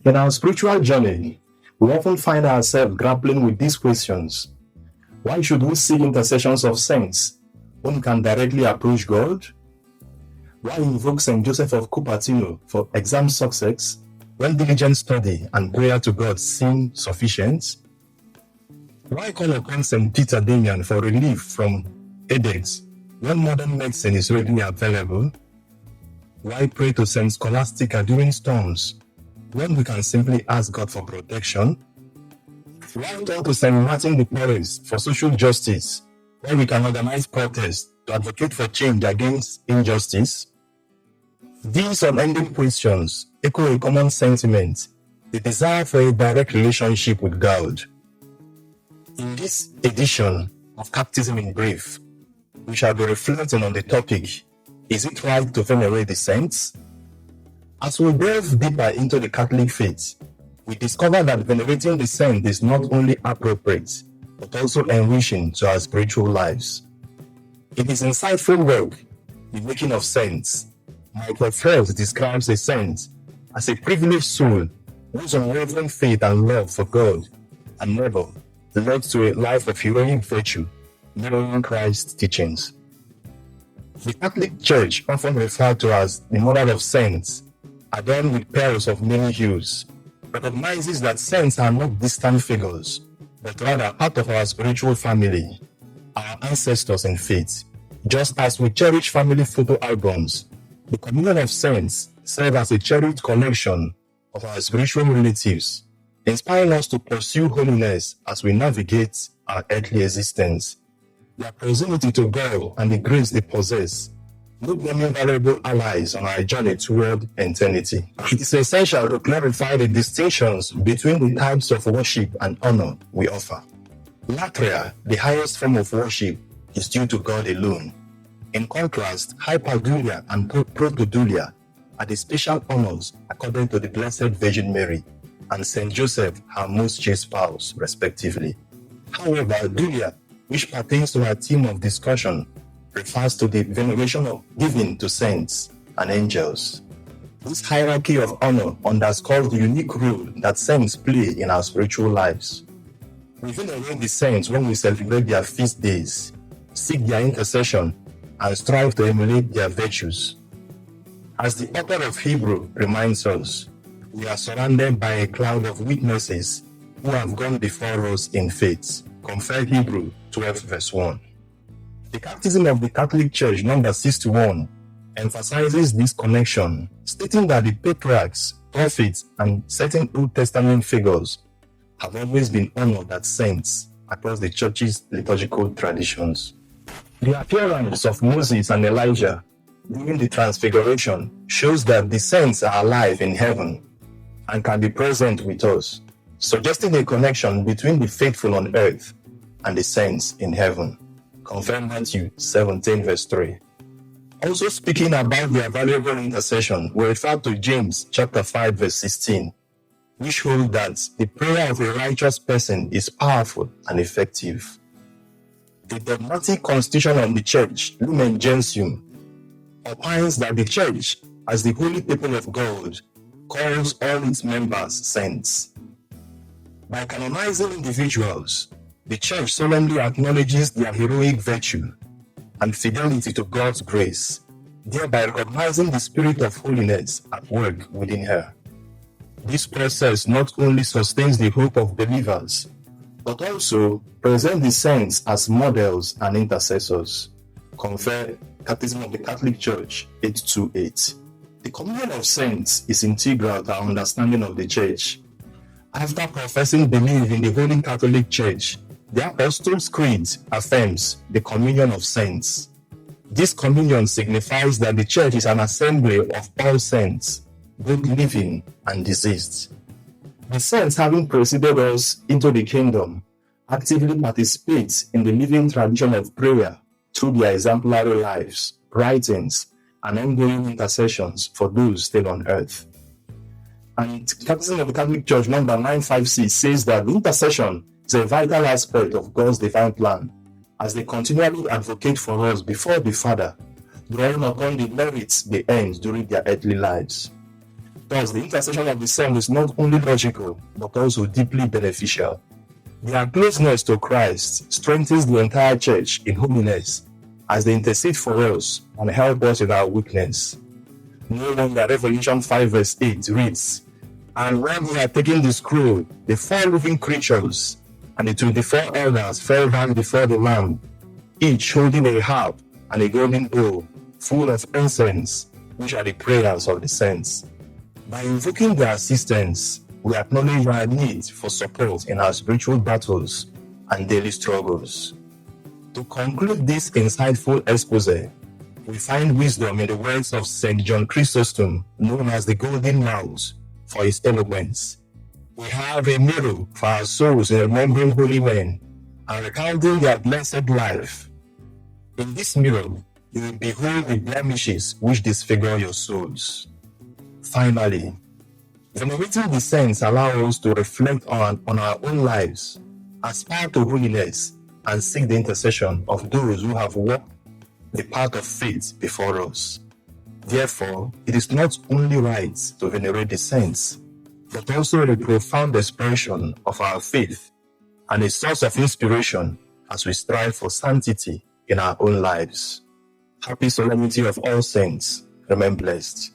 In our spiritual journey, we often find ourselves grappling with these questions. Why should we seek intercessions of saints when we can directly approach God? Why invoke St. Joseph of Cupertino for exam success when diligent study and prayer to God seem sufficient? Why call upon St. Peter Damian for relief from headaches when modern medicine is readily available? Why pray to St. Scholastica during storms when we can simply ask God for protection? Why turn to St. Martin de Porres for social justice when we can organize protests to advocate for change against injustice? These unending questions echo a common sentiment, the desire for a direct relationship with God. In this edition of Catechism in Brief, we shall be reflecting on the topic, is it right to venerate the saints? As we delve deeper into the Catholic faith, we discover that venerating the saints is not only appropriate, but also enriching to our spiritual lives. In his insightful work, The Making of Saints, Michael Phelps describes a saint as a privileged soul whose unwavering faith and love for God and neighbor led to a life of heroic virtue, mirroring Christ's teachings. The Catholic Church, often referred to as the Mother of Saints, adorned with pearls of many hues, recognizes that saints are not distant figures, but rather part of our spiritual family, our ancestors in faith. Just as we cherish family photo albums, the communion of saints serve as a cherished collection of our spiritual relatives, inspiring us to pursue holiness as we navigate our earthly existence. Their proximity to God and the grace they possess make them invaluable allies on our journey toward eternity. It is essential to clarify the distinctions between the types of worship and honor we offer. Latria, the highest form of worship, is due to God alone. In contrast, hyperdulia and protodulia are the special honors according to the Blessed Virgin Mary and Saint Joseph, her most chaste spouse, respectively. However, dulia, which pertains to our theme of discussion, refers to the veneration of giving to saints and angels. This hierarchy of honor underscores the unique role that saints play in our spiritual lives. We venerate the saints when we celebrate their feast days, seek their intercession, and strive to emulate their virtues. As the author of Hebrew reminds us, we are surrounded by a cloud of witnesses who have gone before us in faith. Compare Hebrew 12 verse 1. The Catechism of the Catholic Church, number 61, emphasizes this connection, stating that the patriarchs, prophets, and certain Old Testament figures have always been honored as saints across the Church's liturgical traditions. The appearance of Moses and Elijah during the Transfiguration shows that the saints are alive in heaven and can be present with us, suggesting a connection between the faithful on earth and the saints in heaven. Confirm Matthew 17 verse 3. Also speaking about their valuable intercession, we refer to James chapter 5 verse 16, which holds that the prayer of a righteous person is powerful and effective. The dogmatic constitution of the Church, Lumen Gentium, opines that the Church, as the holy people of God, calls all its members saints. By canonizing individuals, the Church solemnly acknowledges their heroic virtue and fidelity to God's grace, thereby recognizing the spirit of holiness at work within her. This process not only sustains the hope of believers, but also presents the saints as models and intercessors. Compare Catechism of the Catholic Church 828. The communion of saints is integral to our understanding of the Church. After professing belief in the Holy Catholic Church, the Apostles' Creed affirms the communion of saints. This communion signifies that the Church is an assembly of all saints, both living and deceased. The saints, having preceded us into the kingdom, actively participate in the living tradition of prayer through their exemplary lives, writings, and ongoing intercessions for those still on earth. And Catechism of the Catholic Church number 956 says that intercession is a vital aspect of God's divine plan, as they continually advocate for us before the Father, drawing upon the merits they earned during their earthly lives. Thus, the intercession of the saints is not only logical, but also deeply beneficial. Their closeness to Christ strengthens the entire church in holiness as they intercede for us and help us in our weakness. No wonder Revelation 5 verse 8 reads, "And when they had taken the scroll, the 4 living creatures and the 24 elders fell down before the Lamb, each holding a harp and a golden bowl full of incense, which are the prayers of the saints." By invoking their assistance, we acknowledge our need for support in our spiritual battles and daily struggles. To conclude this insightful expose, we find wisdom in the words of St. John Chrysostom, known as the Golden Mouth, for his eloquence. We have a mirror for our souls in remembering holy men and recounting their blessed life. In this mirror, you will behold the blemishes which disfigure your souls. Finally, venerating the saints allows us to reflect on our own lives, aspire to holiness, and seek the intercession of those who have walked the path of faith before us. Therefore, it is not only right to venerate the saints, but also a profound expression of our faith and a source of inspiration as we strive for sanctity in our own lives. Happy Solemnity of All Saints. Remain blessed.